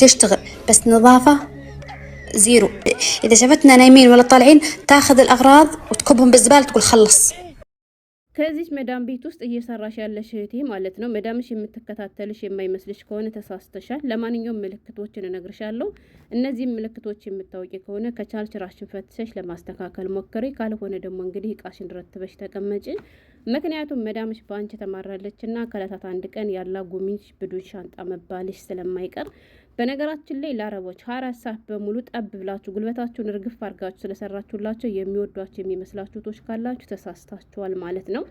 تشتغل، بس نظافة زيرو. إذا شافتنا نايمين ولا طالعين تاخذ الأغراض وتكبهم بالزبالة تقول خلص. ከዚች መዳም ቤት ውስጥ እየሰራሽ ያለሽ እህቴ ማለት ነው። መዳምሽ የምትከታተልሽ የማይመስልሽ ከሆነ ተሳስተሻል። ለማንኛውም ምልክቶችን እነግርሻለሁ። እነዚህ ምልክቶች የምታውቂ ከሆነ ከቻልሽ ራስሽን ፈትሸሽ ለማስተካከል ሞክሪ። ካልሆነ ደግሞ እንግዲህ እቃሽን ረትበሽ ተቀመጪ። ምክንያቱም መዳምሽ በአንቺ ተማራለች እና ከዕለታት አንድ ቀን ያላ ጉሚሽ ብዱን ሻንጣ መባልሽ ስለማይቀር በነገራችን ላይ ለአረቦች 24 ሰዓት በሙሉ ጠብ ብላችሁ ጉልበታችሁን እርግፍ አድርጋችሁ ስለሰራችሁላቸው የሚወዷችሁ የሚመስላችሁ ቶች ካላችሁ ተሳስታችኋል ማለት ነው።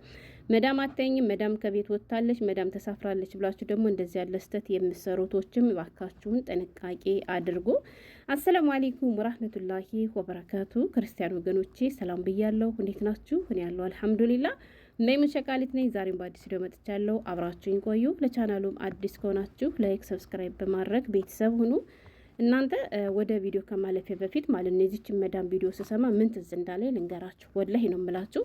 መዳም አታኝም፣ መዳም ከቤት ወጥታለች፣ መዳም ተሳፍራለች ብላችሁ ደግሞ እንደዚህ ያለ ስህተት የምትሰሩ ቶችም እባካችሁን ጥንቃቄ አድርጉ። አሰላሙ አለይኩም ወራህመቱላሂ ወበረካቱ። ክርስቲያን ወገኖቼ ሰላም ብያለሁ። እንዴት ናችሁ? እኔ ያለው አልሐምዱሊላህ ነይሙ ሸቃሊት ነኝ። ዛሬም በአዲስ ቪዲዮ መጥቻለሁ። አብራችሁኝ ቆዩ። ለቻናሉም አዲስ ከሆናችሁ ላይክ፣ ሰብስክራይብ በማድረግ ቤተሰብ ሁኑ። እናንተ ወደ ቪዲዮ ከማለፌ በፊት ማለት ነው የዚችን መዳም ቪዲዮ ስሰማ ምን ትዝ እንዳለ ልንገራችሁ። ወላሂ ነው የምላችሁ።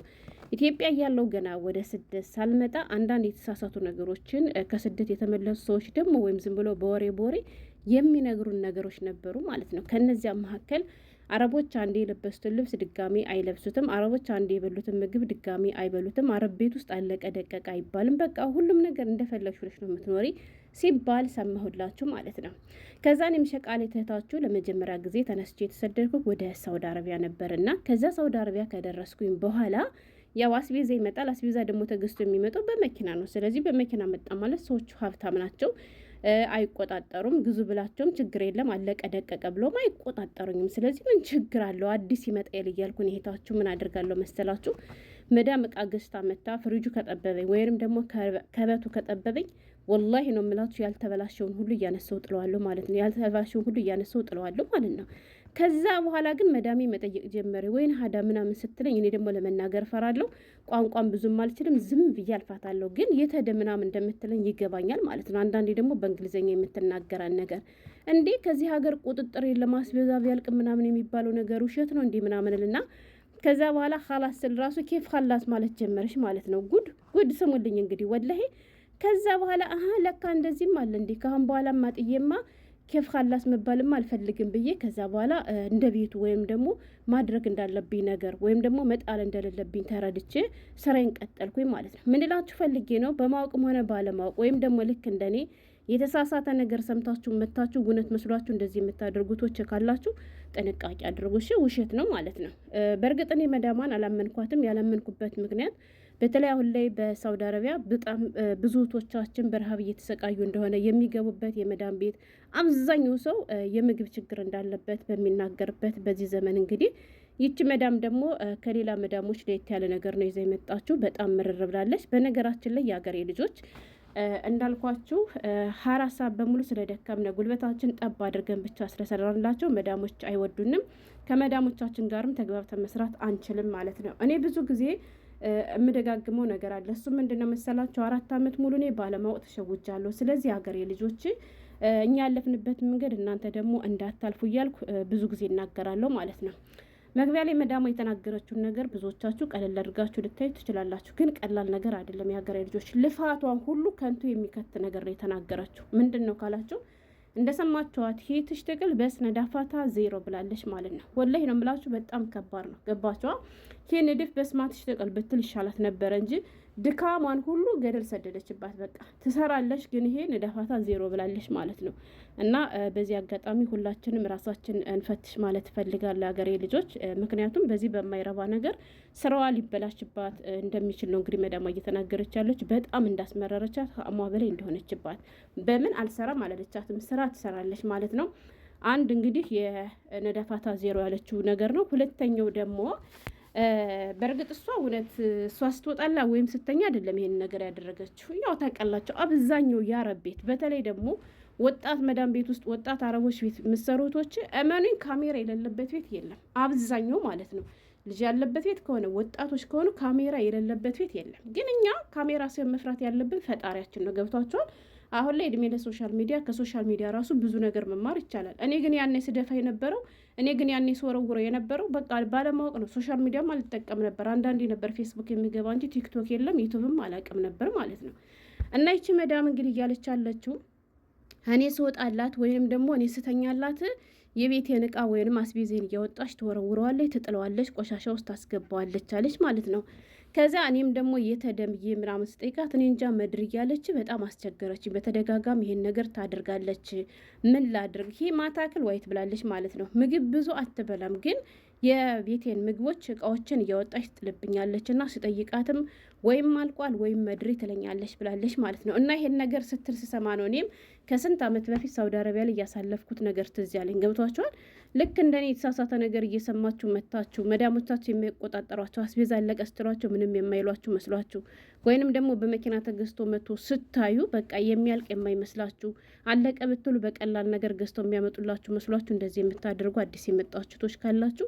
ኢትዮጵያ እያለሁ ገና ወደ ስደት ሳልመጣ አንዳንድ የተሳሳቱ ነገሮችን ከስደት የተመለሱ ሰዎች ደግሞ ወይም ዝም ብሎ በወሬ የሚነግሩን ነገሮች ነበሩ ማለት ነው። ከነዚያ መካከል አረቦች አንዴ የለበሱትን ልብስ ድጋሚ አይለብሱትም። አረቦች አንዴ የበሉትን ምግብ ድጋሚ አይበሉትም። አረብ ቤት ውስጥ አለቀ ደቀቀ አይባልም። በቃ ሁሉም ነገር እንደፈለግሽ ብለሽ ነው የምትኖሪ ሲባል ሰማሁላችሁ ማለት ነው። ከዛን የምሸቃሌ እህታችሁ ለመጀመሪያ ጊዜ ተነስቼ የተሰደድኩት ወደ ሳውዲ አረቢያ ነበርና ከዛ ሳውዲ አረቢያ ከደረስኩኝ በኋላ ያው አስቤዛ ይመጣል። አስቤዛ ደግሞ ተገዝቶ የሚመጣው በመኪና ነው። ስለዚህ በመኪና መጣ ማለት ሰዎቹ ሀብታም ናቸው፣ አይቆጣጠሩም። ግዙ ብላቸውም ችግር የለም አለቀ ደቀቀ ብሎም አይቆጣጠሩኝም። ስለዚህ ምን ችግር አለው አዲስ ይመጣ እያልኩኝ እህታችሁ ምን አድርጋለሁ መሰላችሁ? መዳም እቃ ገዝታ መታ ፍሪጁ ከጠበበኝ ወይም ደግሞ ከበቱ ከጠበበኝ ወላሂ ነው የምላችሁ ያልተበላሸውን ሁሉ እያነሳው ጥለዋለሁ ማለት ነው። ያልተበላሸውን ሁሉ እያነሳው ጥለዋለሁ ማለት ነው። ከዛ በኋላ ግን መዳሜ መጠየቅ ጀመረ። ወይን ሀዳ ምናምን ስትለኝ እኔ ደግሞ ለመናገር ፈራለሁ። ቋንቋም ብዙም አልችልም። ዝም ብዬ አልፋታለሁ። ግን የተደ ምናምን እንደምትለኝ ይገባኛል ማለት ነው። አንዳንዴ ደግሞ በእንግሊዝኛ የምትናገራን ነገር እንዴ ከዚህ ሀገር ቁጥጥር የለም አስቤዛ ቢያልቅ ምናምን የሚባለው ነገር ውሸት ነው እንዴ ምናምንልና ከዛ በኋላ ኻላስ ስል ራሱ ኬፍ ኻላስ ማለት ጀመረሽ ማለት ነው። ጉድ ስሙልኝ እንግዲህ ወላሂ። ከዛ በኋላ ለካ እንደዚህም አለ እንዴ ካሁን በኋላ ማጥዬማ ኬፍ ኻላስ መባልም አልፈልግም ብዬ ከዛ በኋላ እንደ ቤቱ ወይም ደግሞ ማድረግ እንዳለብኝ ነገር ወይም ደግሞ መጣል እንደሌለብኝ ተረድቼ ስራዬን ቀጠልኩኝ ማለት ነው። ምን እላችሁ ፈልጌ ነው በማወቅም ሆነ ባለማወቅ ወይም ደግሞ ልክ እንደኔ የተሳሳተ ነገር ሰምታችሁ መታችሁ እውነት መስሏችሁ እንደዚህ የምታደርጉቶች ካላችሁ ጥንቃቄ አድርጉ። እሺ ውሸት ነው ማለት ነው። በእርግጥ እኔ መዳሟን አላመንኳትም። ያላመንኩበት ምክንያት በተለይ አሁን ላይ በሳውዲ አረቢያ በጣም ብዙ እህቶቻችን በረሃብ እየተሰቃዩ እንደሆነ የሚገቡበት የመዳም ቤት አብዛኛው ሰው የምግብ ችግር እንዳለበት በሚናገርበት በዚህ ዘመን እንግዲህ ይቺ መዳም ደግሞ ከሌላ መዳሞች ለየት ያለ ነገር ነው ይዛ የመጣችሁ። በጣም ምርር ብላለች። በነገራችን ላይ የሀገሬ ልጆች እንዳልኳችሁ 24 ሰዓት በሙሉ ስለደከምነ ጉልበታችን ጠብ አድርገን ብቻ ስለሰራንላቸው መዳሞች አይወዱንም። ከመዳሞቻችን ጋርም ተግባብተን መስራት አንችልም ማለት ነው። እኔ ብዙ ጊዜ የምደጋግመው ነገር አለ። እሱ ምንድነው መሰላችሁ? 4 ዓመት ሙሉ እኔ ባለማወቅ ተሸውጃለሁ። ስለዚህ ሀገሬ ልጆች እኛ ያለፍንበት መንገድ እናንተ ደግሞ እንዳታልፉ እያልኩ ብዙ ጊዜ እናገራለሁ ማለት ነው። መግቢያ ላይ መዳሟ የተናገረችውን ነገር ብዙዎቻችሁ ቀለል አድርጋችሁ ልታዩ ትችላላችሁ። ግን ቀላል ነገር አይደለም። የሀገሬ ልጆች ልፋቷን ሁሉ ከንቱ የሚከት ነገር ነው የተናገረችው። ምንድን ነው ካላችሁ እንደሰማችኋት ሂትሽ ትቅል በስነዳፋታ 0 ብላለች ማለት ነው። ወላሂ ነው የምላችሁ በጣም ከባድ ነው። ገባችኋ? ይሄ ንድፍ በስማትሽ ትቅል ብትል ይሻላት ነበረ እንጂ ድካሟን ሁሉ ገደል ሰደደችባት። በቃ ትሰራለች፣ ግን ይሄ ንዳፋታ 0 ብላለች ማለት ነው። እና በዚህ አጋጣሚ ሁላችንም ራሳችን እንፈትሽ ማለት እፈልጋለሁ ሀገሬ ልጆች። ምክንያቱም በዚህ በማይረባ ነገር ስራዋ ሊበላሽባት እንደሚችል ነው እንግዲህ መዳሟ እየተናገረች ያለች። በጣም እንዳስመረረቻት ከአሟ በላይ እንደሆነችባት በምን አልሰራም አላለቻትም። ስራ ትሰራለች ማለት ነው። አንድ እንግዲህ የነዳፋታ 0 ያለችው ነገር ነው። ሁለተኛው ደግሞ በእርግጥ እሷ እውነት እሷ ስትወጣላ ወይም ስተኛ አይደለም ይሄን ነገር ያደረገችው። ያው ታውቃላችሁ አብዛኛው የአረብ ቤት በተለይ ደግሞ ወጣት መዳም ቤት ውስጥ ወጣት አረቦች ቤት ምሰሩቶች እመኑኝ ካሜራ የሌለበት ቤት የለም። አብዛኛው ማለት ነው ልጅ ያለበት ቤት ከሆነ ወጣቶች ከሆኑ ካሜራ የሌለበት ቤት የለም። ግን እኛ ካሜራ ሲሆን መፍራት ያለብን ፈጣሪያችን ነው። ገብቷቸዋል። አሁን ላይ እድሜ ለሶሻል ሚዲያ፣ ከሶሻል ሚዲያ ራሱ ብዙ ነገር መማር ይቻላል። እኔ ግን ያኔ ስደፋ የነበረው ስወረውረው የነበረው በቃ ባለማወቅ ነው። ሶሻል ሚዲያም አልጠቀም ነበር። አንዳንዴ ነበር ፌስቡክ የሚገባ እንጂ ቲክቶክ የለም፣ ዩቱብም አላውቅም ነበር ማለት ነው። እና ይቺ መዳም እንግዲህ እያለች ያለችው እኔ ስወጣላት ወይንም ደግሞ እኔ ስተኛላት የቤቴን እቃ ወይንም አስቤዜን እያወጣች ትወረውረዋለች፣ ትጥለዋለች፣ ቆሻሻ ውስጥ ታስገባዋለች አለች ማለት ነው። ከዛ እኔም ደግሞ የተደምዬ ምናምን ስጠይቃት እኔ እንጃ መድር እያለች በጣም አስቸገረች። በተደጋጋሚ ይሄን ነገር ታደርጋለች። ምን ላድርግ? ይሄ ማታክል ዋይት ብላለች ማለት ነው። ምግብ ብዙ አትበላም ግን የቤቴን ምግቦች እቃዎችን እያወጣች ትጥልብኛለች እና ስጠይቃትም ወይም አልቋል ወይም መድሪ ትለኛለች ብላለች ማለት ነው። እና ይሄን ነገር ስትል ስሰማ ነው እኔም ከስንት ዓመት በፊት ሳውዲ አረቢያ ላይ እያሳለፍኩት ነገር ትዝ ያለኝ። ገብቷችኋል? ልክ እንደኔ የተሳሳተ ነገር እየሰማችሁ መታችሁ መዳሞቻችሁ የሚቆጣጠሯቸው አስቤዛ አለቀ ስትሏቸው ምንም የማይሏችሁ መስሏችሁ ወይንም ደግሞ በመኪና ተገዝቶ መቶ ስታዩ በቃ የሚያልቅ የማይመስላችሁ አለቀ ብትሉ በቀላል ነገር ገዝተው የሚያመጡላችሁ መስሏችሁ እንደዚህ የምታደርጉ አዲስ የመጣችሁ ቶች ካላችሁ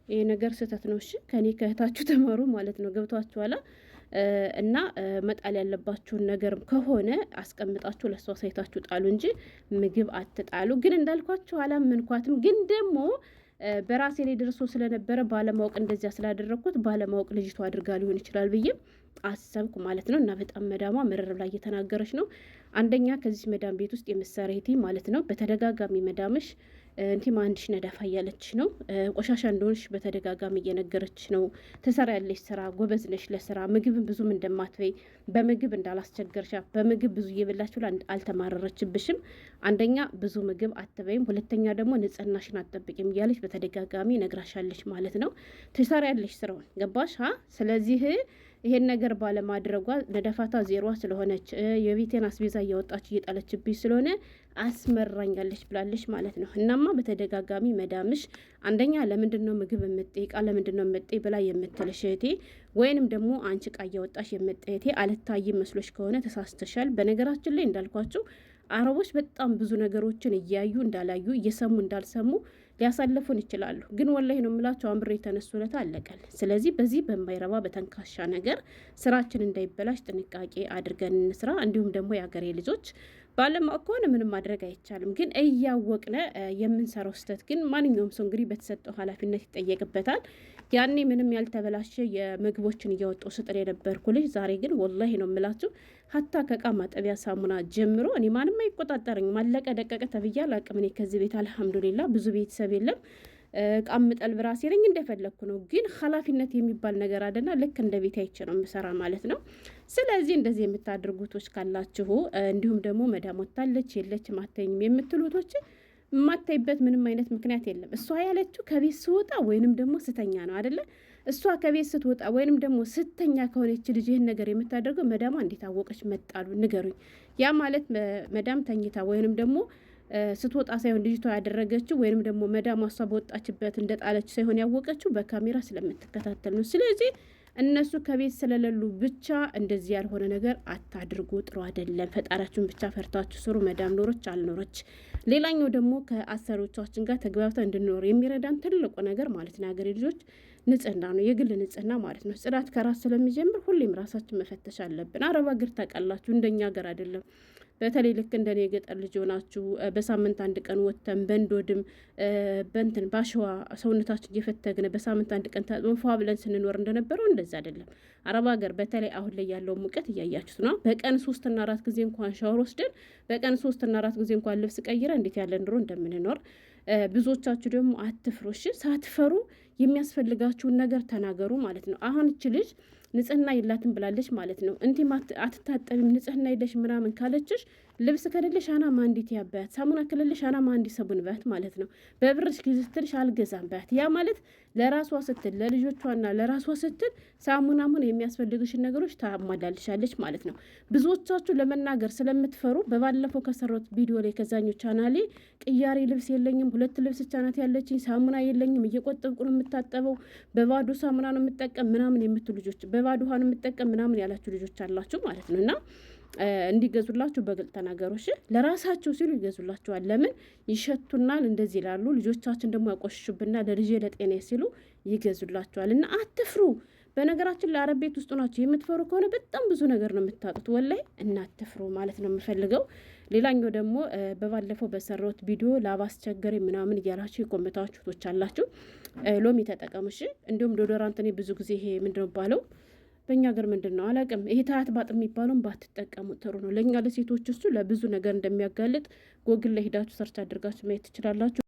ይሄ ነገር ስህተት ነው። እሺ ከኔ ከእህታችሁ ተማሩ ማለት ነው። ገብቷችኋላ? እና መጣል ያለባችሁን ነገር ከሆነ አስቀምጣችሁ ለሷ ሳይታችሁ ጣሉ እንጂ ምግብ አትጣሉ። ግን እንዳልኳችሁ አላመንኳትም። ግን ደግሞ በራሴ ላይ ደርሶ ስለነበረ ባለማወቅ እንደዚያ ስላደረግኩት ባለማወቅ ልጅቷ አድርጋ ሊሆን ይችላል ብዬ አሰብኩ ማለት ነው። እና በጣም መዳሟ መረር ላይ እየተናገረች ነው። አንደኛ ከዚህ መዳም ቤት ውስጥ የምትሰሪቲ ማለት ነው በተደጋጋሚ መዳምሽ እንቲም አንድሽ ነዳፋ እያለች ነው። ቆሻሻ እንደሆንሽ በተደጋጋሚ እየነገረች ነው። ትሰሪያለሽ ስራ፣ ጎበዝ ነሽ ለስራ። ምግብን ብዙም እንደማትበይ በምግብ እንዳላስቸገርሻ በምግብ ብዙ እየበላች ብላ አልተማረረችብሽም። አንደኛ ብዙ ምግብ አትበይም፣ ሁለተኛ ደግሞ ንጽህናሽን አትጠብቂም እያለች በተደጋጋሚ ነግራሻለች ማለት ነው። ትሰሪያለሽ ስራውን ገባሽ? ስለዚህ ይሄን ነገር ባለማድረጓ ነደፋታ ዜሯ ስለሆነች የቤቴን አስቤዛ እያወጣች እየጣለችብኝ ስለሆነ አስመራኛለች ብላለች ማለት ነው። እናማ በተደጋጋሚ መዳምሽ አንደኛ ለምንድን ነው ምግብ የምትጠይቃ ለምንድን ነው የምትጠይ ብላ የምትልሽ እህቴ፣ ወይንም ደግሞ አንቺ እቃ እያወጣሽ የምትጠይቴ አልታይም መስሎች ከሆነ ተሳስተሻል። በነገራችን ላይ እንዳልኳቸው አረቦች በጣም ብዙ ነገሮችን እያዩ እንዳላዩ እየሰሙ እንዳልሰሙ ሊያሳልፉን ይችላሉ። ግን ወላሂ ነው የምላቸው አምሬ የተነሱለት አለቀል። ስለዚህ በዚህ በማይረባ በተንካሻ ነገር ስራችን እንዳይበላሽ ጥንቃቄ አድርገን እንስራ። እንዲሁም ደግሞ የሀገሬ ልጆች ባለማወቅ ከሆነ ምንም ማድረግ አይቻልም። ግን እያወቅነ የምንሰራው ስህተት ግን ማንኛውም ሰው እንግዲህ በተሰጠው ኃላፊነት ይጠየቅበታል። ያኔ ምንም ያልተበላሸ የምግቦችን እያወጣው ስጥር የነበርኩ ልጅ ዛሬ ግን ወላሂ ነው የምላችሁ ሀታ ከእቃ ማጠቢያ ሳሙና ጀምሮ እኔ ማንም አይቆጣጠረኝም። አለቀ ደቀቀ ተብያል አቅም እኔ ከዚህ ቤት አልሐምዱሊላ ብዙ ቤተሰብ የለም። እቃ ምጠልብ ራሴ ነኝ እንደፈለግኩ ነው። ግን ኃላፊነት የሚባል ነገር አለና ልክ እንደ ቤት አይቼ ነው የምሰራ ማለት ነው። ስለዚህ እንደዚህ የምታደርጉቶች ካላችሁ እንዲሁም ደግሞ መዳም ወታለች የለችም አትተኝም የምትሉቶች የማታይበት ምንም አይነት ምክንያት የለም። እሷ ያለችው ከቤት ስወጣ ወይንም ደግሞ ስተኛ ነው አይደለ? እሷ ከቤት ስትወጣ ወይንም ደግሞ ስተኛ ከሆነች ልጅ ይህን ነገር የምታደርገው መዳማ እንዴት አወቀች? መጣሉ ንገሩኝ። ያ ማለት መዳም ተኝታ ወይንም ደግሞ ስትወጣ ሳይሆን ልጅቷ ያደረገችው ወይንም ደግሞ መዳም እሷ በወጣችበት እንደጣለች ሳይሆን ያወቀችው በካሜራ ስለምትከታተል ነው። ስለዚህ እነሱ ከቤት ስለሌሉ ብቻ እንደዚህ ያልሆነ ነገር አታድርጉ፣ ጥሩ አይደለም። ፈጣሪያችሁን ብቻ ፈርታችሁ ስሩ። መዳም ኖሮች አልኖሮች። ሌላኛው ደግሞ ከአሰሪዎቻችን ጋር ተግባብተን እንድንኖር የሚረዳን ትልቁ ነገር ማለት ነው የሀገሬ ልጆች ንጽህና ነው፣ የግል ንጽህና ማለት ነው። ጽዳት ከራስ ስለሚጀምር ሁሌም ራሳችን መፈተሽ አለብን። አረብ ሀገር ታውቃላችሁ እንደኛ ሀገር አይደለም። በተለይ ልክ እንደኔ የገጠር ልጅ ሆናችሁ በሳምንት አንድ ቀን ወጥተን በእንዶድም በንትን ባሸዋ ሰውነታችን እየፈተግነ በሳምንት አንድ ቀን ታጥበን ብለን ስንኖር እንደነበረው እንደዛ አይደለም። አረብ ሀገር በተለይ አሁን ላይ ያለው ሙቀት እያያችሁት ነው። በቀን 3 እና 4 ጊዜ እንኳን ሻወር ወስደን በቀን 3 እና 4 ጊዜ እንኳን ልብስ ቀይረ እንዴት ያለ ኑሮ እንደምንኖር ብዙዎቻችሁ ደግሞ አትፍሩ። እሺ ሳትፈሩ የሚያስፈልጋችሁን ነገር ተናገሩ ማለት ነው። አሁን እች ልጅ ንጽህና የላትም ብላለች ማለት ነው። እንዲህ አትታጠቢም ንጽህና የለሽ ምናምን ካለችሽ ልብስ ከሌለሽ አና ማንዲት ያባት ሳሙና ከሌለሽ አና ማንዲ ሰቡን ባት ማለት ነው። በብርሽ ጊዜ ስትልሽ አልገዛም ባት። ያ ማለት ለራሷ ስትል ለልጆቿና ለራሷ ስትል ሳሙናሙን የሚያስፈልግሽን ነገሮች ታሟላልሻለች ማለት ነው። ብዙዎቻችሁ ለመናገር ስለምትፈሩ በባለፈው ከሰሩት ቪዲዮ ላይ ከዛኞች ቻናሌ ቅያሬ ልብስ የለኝም 2 ልብስ ቻናት ያለችኝ ሳሙና የለኝም እየቆጠብኩ ነው የምታጠበው በባዶ ሳሙና ነው የምጠቀም ምናምን የምትሉ ልጆች በባዶ ውሃ ነው የምጠቀም ምናምን ያላችሁ ልጆች አላችሁ ማለት ነው። እና እንዲገዙላችሁ በግልጽ ተናገሮች። ለራሳቸው ሲሉ ይገዙላችኋል። ለምን ይሸቱናል እንደዚህ ይላሉ። ልጆቻችን ደግሞ ያቆሽሹብናል። ለልጄ ለጤና ሲሉ ይገዙላችኋል። እና አትፍሩ። በነገራችን ለአረብ ቤት ውስጥ ናቸው የምትፈሩ ከሆነ በጣም ብዙ ነገር ነው የምታጡት። ወላይ እናትፍሩ ማለት ነው የምፈልገው። ሌላኛው ደግሞ በባለፈው በሰራሁት ቪዲዮ ላባ አስቸገሪ ምናምን እያላችሁ የኮመታችሁ ቶች አላችሁ። ሎሚ ተጠቀሙሽ። እንዲሁም ዶዶራንት እኔ ብዙ ጊዜ ይሄ ምንድነው ባለው በእኛ ሀገር ምንድን ነው አላውቅም። ይሄ ታያት ባጥ የሚባለውን ባትጠቀሙ ጥሩ ነው። ለእኛ ለሴቶች እሱ ለብዙ ነገር እንደሚያጋልጥ ጎግል ላይ ሄዳችሁ ሰርች አድርጋችሁ ማየት ትችላላችሁ።